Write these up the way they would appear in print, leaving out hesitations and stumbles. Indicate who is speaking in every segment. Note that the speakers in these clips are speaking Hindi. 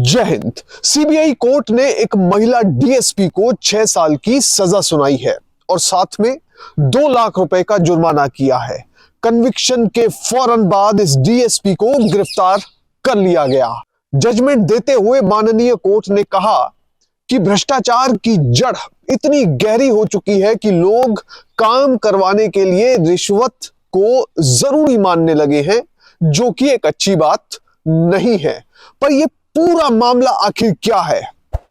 Speaker 1: जय हिंद। सीबीआई कोर्ट ने एक महिला डीएसपी को 6 साल की सजा सुनाई है और साथ में 2 लाख रुपए का जुर्माना किया है। कन्विक्शन के फौरन बाद इस डीएसपी को गिरफ्तार कर लिया गया। जजमेंट देते हुए माननीय कोर्ट ने कहा कि भ्रष्टाचार की जड़ इतनी गहरी हो चुकी है कि लोग काम करवाने के लिए रिश्वत को जरूरी मानने लगे हैं, जो कि एक अच्छी बात नहीं है। पर यह पूरा मामला आखिर क्या है?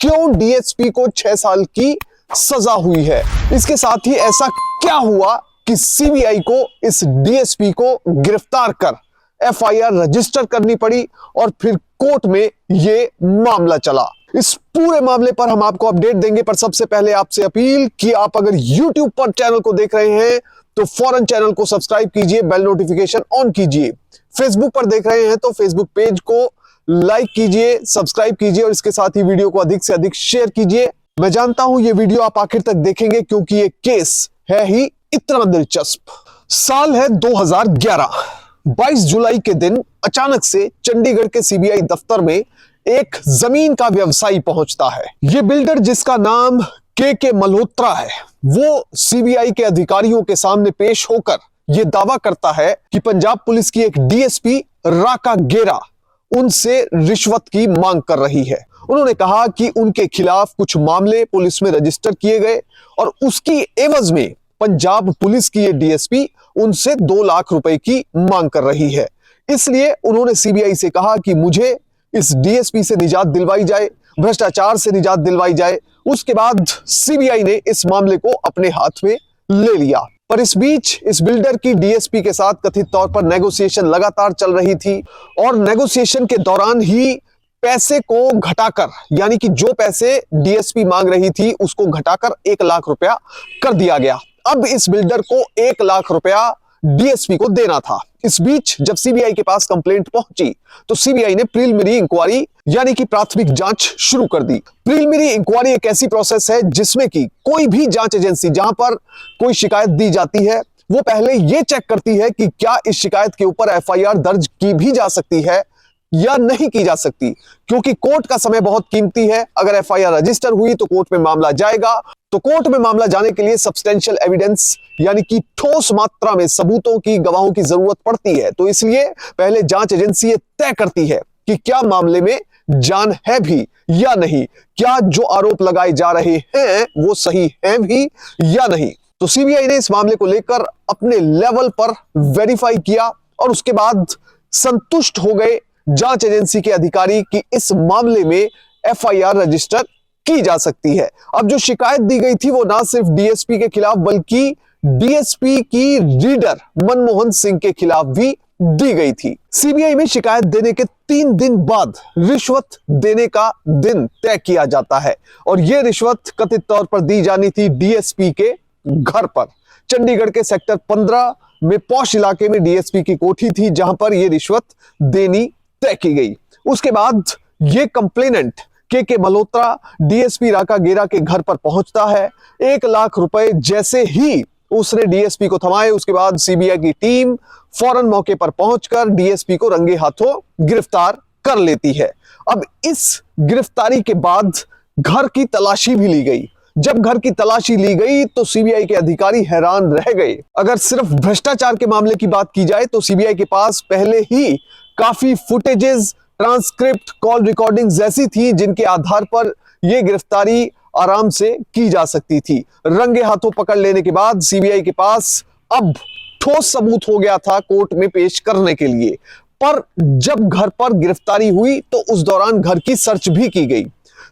Speaker 1: क्यों डीएसपी को 6 साल की सजा हुई है? इसके साथ ही ऐसा क्या हुआ कि सीबीआई को इस डीएसपी को गिरफ्तार कर एफआईआर रजिस्टर करनी पड़ी और फिर कोर्ट में यह मामला चला? इस पूरे मामले पर हम आपको अपडेट देंगे, पर सबसे पहले आपसे अपील कि आप अगर YouTube पर चैनल को देख रहे हैं तो फौरन चैनल को सब्सक्राइब कीजिए, बेल नोटिफिकेशन ऑन कीजिए। फेसबुक पर देख रहे हैं तो फेसबुक पेज को लाइक कीजिए, सब्सक्राइब कीजिए और इसके साथ ही वीडियो को अधिक से अधिक शेयर कीजिए। मैं जानता हूं ये वीडियो आप आखिर तक देखेंगे क्योंकि ये केस है ही इतना दिलचस्प। साल है 2011। 22 जुलाई के दिन अचानक से चंडीगढ़ के सीबीआई दफ्तर में एक जमीन का व्यवसायी पहुंचता है। ये बिल्डर, जिसका नाम के मल्होत्रा है, वो सीबीआई के अधिकारियों के सामने पेश होकर यह दावा करता है कि पंजाब पुलिस की एक डीएसपी राका गेरा उनसे रिश्वत की मांग कर रही है। उन्होंने कहा कि उनके खिलाफ कुछ मामले पुलिस में रजिस्टर किए गए और उसकी एवज में पंजाब पुलिस की ये डीएसपी उनसे 2 लाख रुपए की मांग कर रही है। इसलिए उन्होंने सीबीआई से कहा कि मुझे इस डीएसपी से निजात दिलवाई जाए, भ्रष्टाचार से निजात दिलवाई जाए। उसके बाद सीबीआई ने इस मामले को अपने हाथ में ले लिया। पर इस बीच इस बिल्डर की डीएसपी के साथ कथित तौर पर नेगोशिएशन लगातार चल रही थी और नेगोशिएशन के दौरान ही पैसे को घटाकर, यानी कि जो पैसे डीएसपी मांग रही थी उसको घटाकर 1 लाख रुपया कर दिया गया। अब इस बिल्डर को 1 लाख रुपया डीएसपी को देना था। इस बीच जब सीबीआई के पास कंप्लेंट पहुंची तो सीबीआई ने प्रीलिमिनरी इंक्वायरी यानी कि प्राथमिक जांच शुरू कर दी। प्रीलिमिनरी इंक्वायरी एक ऐसी प्रोसेस है जिसमें कि कोई भी जांच एजेंसी जहां पर कोई शिकायत दी जाती है वो पहले यह चेक करती है कि क्या इस शिकायत के ऊपर एफआईआर दर्ज की भी जा सकती है या नहीं की जा सकती, क्योंकि कोर्ट का समय बहुत कीमती है। अगर एफआईआर रजिस्टर हुई तो कोर्ट में मामला जाएगा, तो कोर्ट में मामला जाने के लिए सब्सटेंशियल एविडेंस यानी कि ठोस मात्रा में सबूतों की, गवाहों की जरूरत पड़ती है। तो इसलिए पहले जांच एजेंसी ये तय करती है कि क्या मामले में जान है भी या नहीं, क्या जो आरोप लगाए जा रहे हैं वो सही है भी या नहीं। तो सीबीआई ने इस मामले को लेकर अपने लेवल पर वेरीफाई किया और उसके बाद संतुष्ट हो गए जांच एजेंसी के अधिकारी कि इस मामले में एफआईआर रजिस्टर की जा सकती है। अब जो शिकायत दी गई थी वो ना सिर्फ डीएसपी के खिलाफ बल्कि डीएसपी की रीडर मनमोहन सिंह के खिलाफ भी दी गई थी। सीबीआई में शिकायत देने के 3 दिन बाद रिश्वत देने का दिन तय किया जाता है और यह रिश्वत कथित तौर पर दी जानी थी डीएसपी के घर पर। चंडीगढ़ के सेक्टर 15 में पॉश इलाके में डीएसपी की कोठी थी जहां पर यह रिश्वत देनी तय की गई। उसके बाद यह कंप्लेनेंट के मल्होत्रा डीएसपी राका गेरा के घर पर पहुंचता है। 1 लाख रुपए जैसे ही उसने डीएसपी को थमाए, उसके बाद सीबीआई की टीम फौरन मौके पर पहुंचकर डीएसपी को रंगे हाथों गिरफ्तार कर लेती है। अब इस गिरफ्तारी के बाद घर की तलाशी भी ली गई। जब घर की तलाशी ली गई तो सीबीआई के अधिकारी हैरान रह गए। अगर सिर्फ भ्रष्टाचार के मामले की बात की जाए तो सीबीआई के पास पहले ही काफी फुटेजेस, ट्रांसक्रिप्ट, कॉल रिकॉर्डिंग ऐसी थी जिनके आधार पर यह गिरफ्तारी आराम से की जा सकती थी। रंगे हाथों पकड़ लेने के बाद सीबीआई के पास अब ठोस सबूत हो गया था कोर्ट में पेश करने के लिए। पर जब घर पर गिरफ्तारी हुई तो उस दौरान घर की सर्च भी की गई।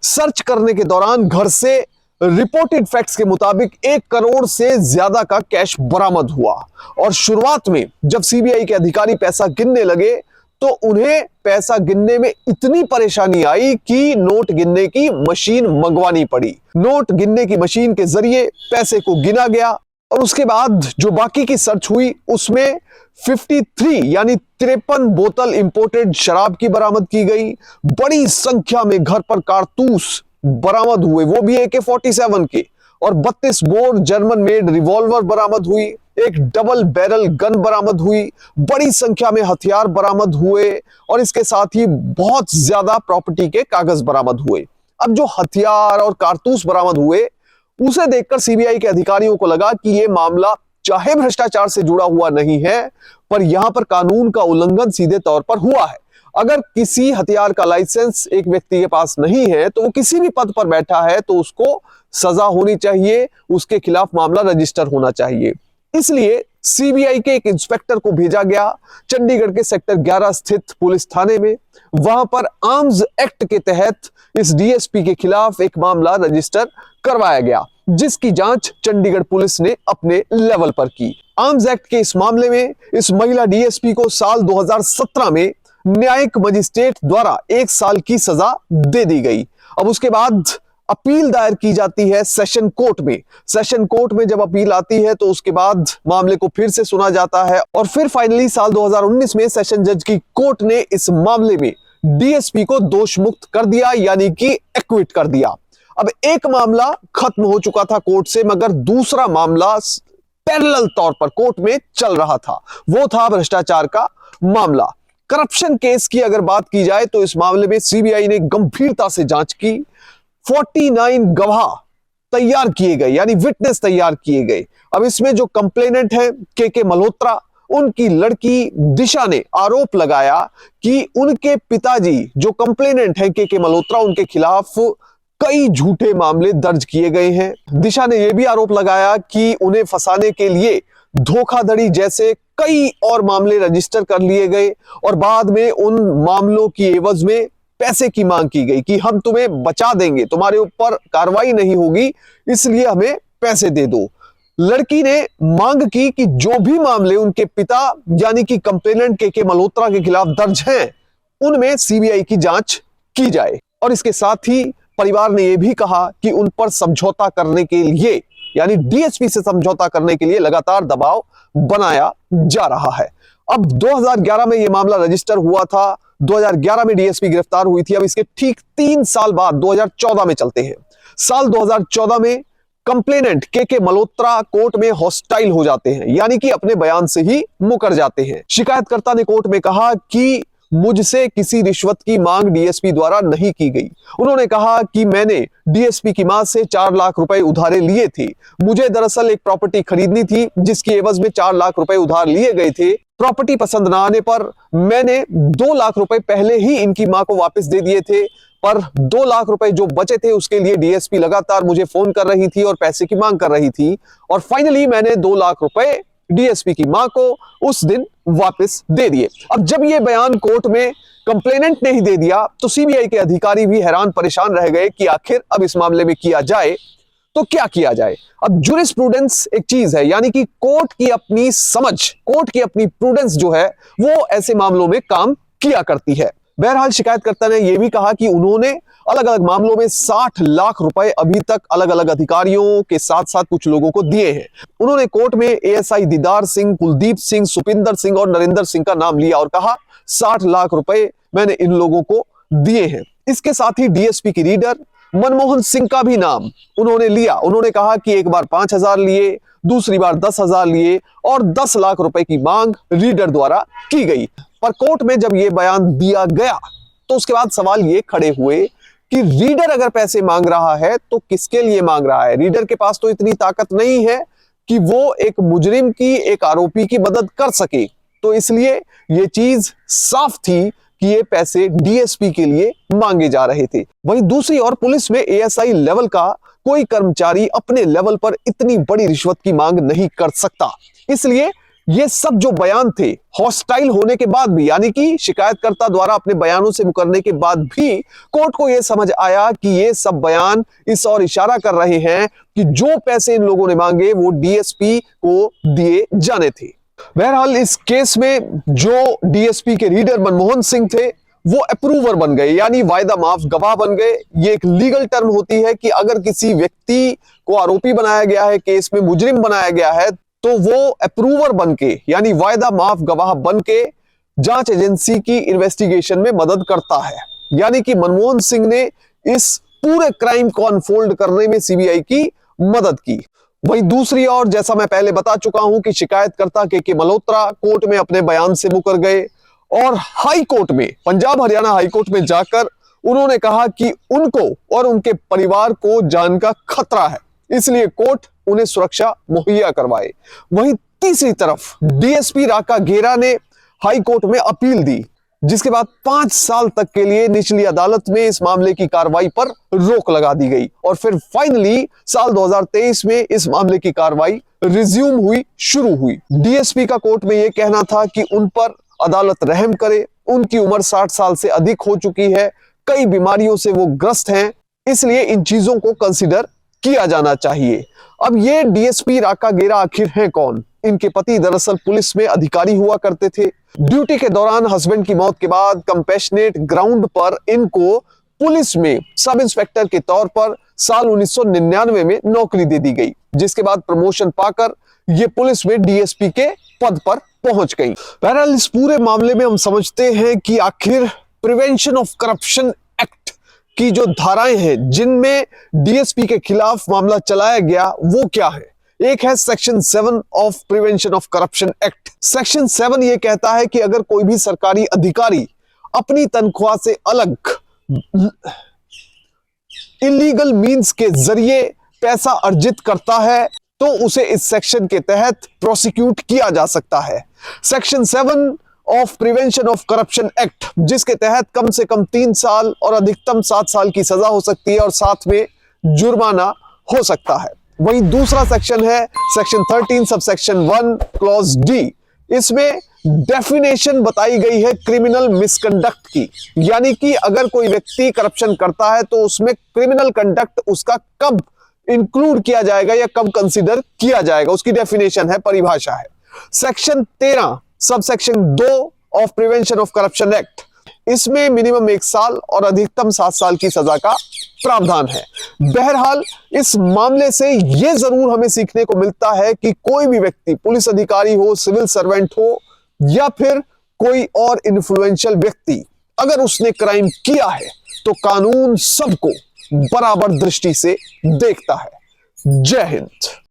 Speaker 1: सर्च करने के दौरान घर से रिपोर्टेड फैक्ट्स के मुताबिक 1 करोड़ से ज्यादा का कैश बरामद हुआ और शुरुआत में जब सीबीआई के अधिकारी पैसा गिनने लगे तो उन्हें पैसा गिनने में इतनी परेशानी आई कि नोट गिनने की मशीन मंगवानी पड़ी। नोट गिनने की मशीन के जरिए पैसे को गिना गया और उसके बाद जो बाकी की सर्च हुई उसमें 53 यानी 53 बोतल इंपोर्टेड शराब की बरामद की गई। बड़ी संख्या में घर पर कारतूस बरामद हुए, वो भी AK-47 के, और 32 बोर जर्मन मेड रिवॉल्वर बरामद हुई। एक डबल बैरल गन बरामद हुई, बड़ी संख्या में हथियार बरामद हुए और इसके साथ ही बहुत ज्यादा प्रॉपर्टी के कागज बरामद हुए। अब जो हथियार और कारतूस बरामद हुए उसे देखकर सीबीआई के अधिकारियों को लगा कि यह मामला चाहे भ्रष्टाचार से जुड़ा हुआ नहीं है, पर यहां पर कानून का उल्लंघन सीधे तौर पर हुआ है। अगर किसी हथियार का लाइसेंस एक व्यक्ति के पास नहीं है तो वो किसी भी पद पर बैठा है तो उसको सजा होनी चाहिए, उसके खिलाफ मामला रजिस्टर होना चाहिए। इसलिए सीबीआई के एक इंस्पेक्टर को भेजा गया चंडीगढ़ के सेक्टर 11 स्थित पुलिस थाने में। वहां पर आर्म्स एक्ट के तहत इस डीएसपी के खिलाफ एक मामला रजिस्टर करवाया गया, जिसकी जांच चंडीगढ़ पुलिस ने अपने लेवल पर की। आर्म्स एक्ट के इस मामले में इस महिला डीएसपी को साल 2017 में न्यायिक मजिस्ट्रेट द्वारा 1 साल की सजा दे दी गई। अब उसके बाद अपील दायर की जाती है सेशन कोर्ट में। सेशन कोर्ट में जब अपील आती है तो उसके बाद मामले को फिर से सुना जाता है और फिर फाइनली साल 2019 में सेशन जज की कोर्ट ने इस मामले में डीएसपी को दोष मुक्त कर दिया, यानी कि एक्विट कर दिया। अब एक मामला खत्म हो चुका था कोर्ट से, मगर दूसरा मामला पैरेलल तौर पर कोर्ट में चल रहा था। वो था भ्रष्टाचार का मामला। करप्शन केस की अगर बात की जाए तो इस मामले में सीबीआई ने गंभीरता से जांच की। 49 गवाह तैयार किए गए, यानी विटनेस तैयार किए गए। अब इसमें जो कंप्लेनेंट है के मल्होत्रा, उनकी लड़की दिशा ने आरोप लगाया कि उनके पिताजी जो कंप्लेनेंट है के मल्होत्रा, उनके खिलाफ कई झूठे मामले दर्ज किए गए हैं। दिशा ने यह भी आरोप लगाया कि उन्हें फंसाने के लिए धोखाधड़ी जैसे कई और मामले रजिस्टर कर लिए गए और बाद में उन मामलों की एवज में पैसे की मांग की गई कि हम तुम्हें बचा देंगे, तुम्हारे ऊपर कार्रवाई नहीं होगी, इसलिए हमें पैसे दे दो। लड़की ने मांग की कि जो भी मामले उनके पिता यानी कि कंप्लेनेंट के मल्होत्रा के खिलाफ दर्ज हैं, उनमें सीबीआई की जांच की जाए। और इसके साथ ही परिवार ने यह भी कहा कि उन पर समझौता करने के लिए, यानी डीएसपी से समझौता करने के लिए लगातार दबाव बनाया जा रहा है। अब 2011 में यह मामला रजिस्टर हुआ था, 2011 में डीएसपी गिरफ्तार हुई थी। अब इसके ठीक 3 साल बाद 2014 में चलते हैं। साल 2014 में कंप्लेनेंट के मल्होत्रा कोर्ट में हॉस्टाइल हो जाते हैं, यानी कि अपने बयान से ही मुकर जाते हैं। शिकायतकर्ता ने कोर्ट में कहा कि मुझसे किसी रिश्वत की मांग डीएसपी द्वारा नहीं की गई। उन्होंने कहा कि मैंने डीएसपी की मां से 4 लाख रुपए उधारे लिए थे। मुझे दरअसल एक प्रॉपर्टी खरीदनी थी जिसकी एवज में 4 लाख रुपए उधार लिए गए थे। प्रॉपर्टी पसंद ना आने पर मैंने 2 लाख रुपए पहले ही इनकी मां को वापस दे दिए थे, पर 2 लाख रुपए जो बचे थे उसके लिए डीएसपी लगातार मुझे फोन कर रही थी और पैसे की मांग कर रही थी और फाइनली मैंने 2 लाख रुपए डीएसपी की मां को उस दिन वापस दे दिए। अब जब ये बयान कोर्ट में कंप्लेनेंट ने ही दे दिया तो सीबीआई के अधिकारी भी हैरान परेशान रह गए कि आखिर अब इस मामले में किया जाए तो क्या किया जाए। अब जुरिस्प्रूडेंस एक चीज है, यानी कि कोर्ट की अपनी समझ, कोर्ट की अपनी प्रूडेंस जो है वो ऐसे मामलों में काम किया करती है। बहरहाल शिकायतकर्ता ने यह भी कहा कि उन्होंने अलग अलग मामलों में 60 लाख रुपए अभी तक अलग अलग अधिकारियों के साथ साथ कुछ लोगों को दिए हैं। उन्होंने कोर्ट में एएसआई दीदार सिंह, कुलदीप सिंह, सुपिंदर सिंह और नरेंद्र सिंह का नाम लिया और कहा 60 लाख रुपए मैंने इन लोगों को दिए हैं। इसके साथ ही डीएसपी की रीडर मनमोहन सिंह का भी नाम उन्होंने लिया। उन्होंने कहा कि एक बार 5,000 लिए, दूसरी बार 10,000 लिए और 10 लाख रुपए की मांग रीडर द्वारा की गई। पर कोर्ट में जब यह बयान दिया गया तो उसके बाद सवाल ये खड़े हुए कि रीडर अगर पैसे मांग रहा है तो किसके लिए मांग रहा है। रीडर के पास तो इतनी ताकत नहीं है कि वो एक मुजरिम की, एक आरोपी की मदद कर सके, तो इसलिए यह चीज साफ थी कि ये पैसे डीएसपी के लिए मांगे जा रहे थे। वहीं दूसरी ओर पुलिस में एएसआई लेवल का कोई कर्मचारी अपने लेवल पर इतनी बड़ी रिश्वत की मांग नहीं कर सकता। इसलिए ये सब जो बयान थे हॉस्टाइल होने के बाद भी, यानी कि शिकायतकर्ता द्वारा अपने बयानों से मुकरने के बाद भी कोर्ट को यह समझ आया कि ये सब बयान इस ओर इशारा कर रहे हैं कि जो पैसे इन लोगों ने मांगे वो डीएसपी को दिए जाने थे। बहरहाल इस केस में जो डीएसपी के रीडर मनमोहन सिंह थे वो अप्रूवर बन गए, यानी वायदा माफ गवाह बन गए। ये एक लीगल टर्म होती है कि अगर किसी व्यक्ति को आरोपी बनाया गया है, केस में मुजरिम बनाया गया है, तो वो अप्रूवर बनके, यानी वायदा माफ गवाह बनके जांच एजेंसी की इन्वेस्टिगेशन में मदद करता है। यानी कि मनमोहन सिंह ने इस पूरे क्राइम को अनफोल्ड करने में सीबीआई की मदद की। वहीं दूसरी ओर जैसा मैं पहले बता चुका हूं कि शिकायतकर्ता के मल्होत्रा कोर्ट में अपने बयान से मुकर गए और हाई कोर्ट में, पंजाब हरियाणा हाई कोर्ट में जाकर उन्होंने कहा कि उनको और उनके परिवार को जान का खतरा है, इसलिए कोर्ट उन्हें सुरक्षा मुहैया करवाए। वहीं तीसरी तरफ डीएसपी राका गेरा ने हाई कोर्ट में अपील दी, जिसके बाद 5 साल तक के लिए निचली अदालत में इस मामले की कार्रवाई पर रोक लगा दी गई और फिर फाइनली साल 2023 में इस मामले की कार्रवाई रिज्यूम शुरू हुई। डीएसपी का कोर्ट में यह कहना था कि उन पर अदालत रहम करे, उनकी उम्र 60 साल से अधिक हो चुकी है, कई बीमारियों से वो ग्रस्त हैं, इसलिए इन चीजों को कंसीडर किया जाना चाहिए। अब ये डीएसपी राका गेरा आखिर हैं कौन? इनके पति दरअसल पुलिस में अधिकारी हुआ करते थे। ड्यूटी के दौरान हस्बैंड की मौत के बाद कंपैशनेट ग्राउंड पर इनको पुलिस में सब इंस्पेक्टर के तौर पर साल 1999 में नौकरी दे दी गई, जिसके बाद प्रमोशन पाकर ये पुलिस में डीएसपी के पद पर पहुंच गई। बहरहाल इस पूरे मामले में हम समझते हैं कि आखिर प्रिवेंशन ऑफ करप्शन एक्ट की जो धाराएं हैं जिनमें डीएसपी के खिलाफ मामला चलाया गया वो क्या है। एक है section 7 of prevention of corruption act. Section 7 ये कहता है कि अगर कोई भी सरकारी अधिकारी अपनी तनख्वाह से अलग इलीगल मींस के जरिए पैसा अर्जित करता है तो उसे इस सेक्शन के तहत प्रोसिक्यूट किया जा सकता है। Section 7 of prevention of corruption act, जिसके तहत कम से कम 3 साल और अधिकतम 7 साल की सजा हो सकती है और साथ में जुर्माना हो सकता है। वहीं दूसरा सेक्शन है section 13 sub section 1 clause D. इसमें डेफिनेशन बताई गई है क्रिमिनल मिसकंडक्ट की, यानी कि अगर कोई व्यक्ति करप्शन करता है तो उसमें क्रिमिनल कंडक्ट उसका कब इंक्लूड किया जाएगा या कब कंसीडर किया जाएगा, उसकी डेफिनेशन है, परिभाषा है। Section 13 sub section 2 of prevention of corruption act, इसमें मिनिमम 1 साल और अधिकतम 7 साल की सजा का प्रावधान है। बहरहाल इस मामले से यह जरूर हमें सीखने को मिलता है कि कोई भी व्यक्ति, पुलिस अधिकारी हो, सिविल सर्वेंट हो या फिर कोई और इन्फ्लुएंशियल व्यक्ति, अगर उसने क्राइम किया है तो कानून सबको बराबर दृष्टि से देखता है। जय हिंद।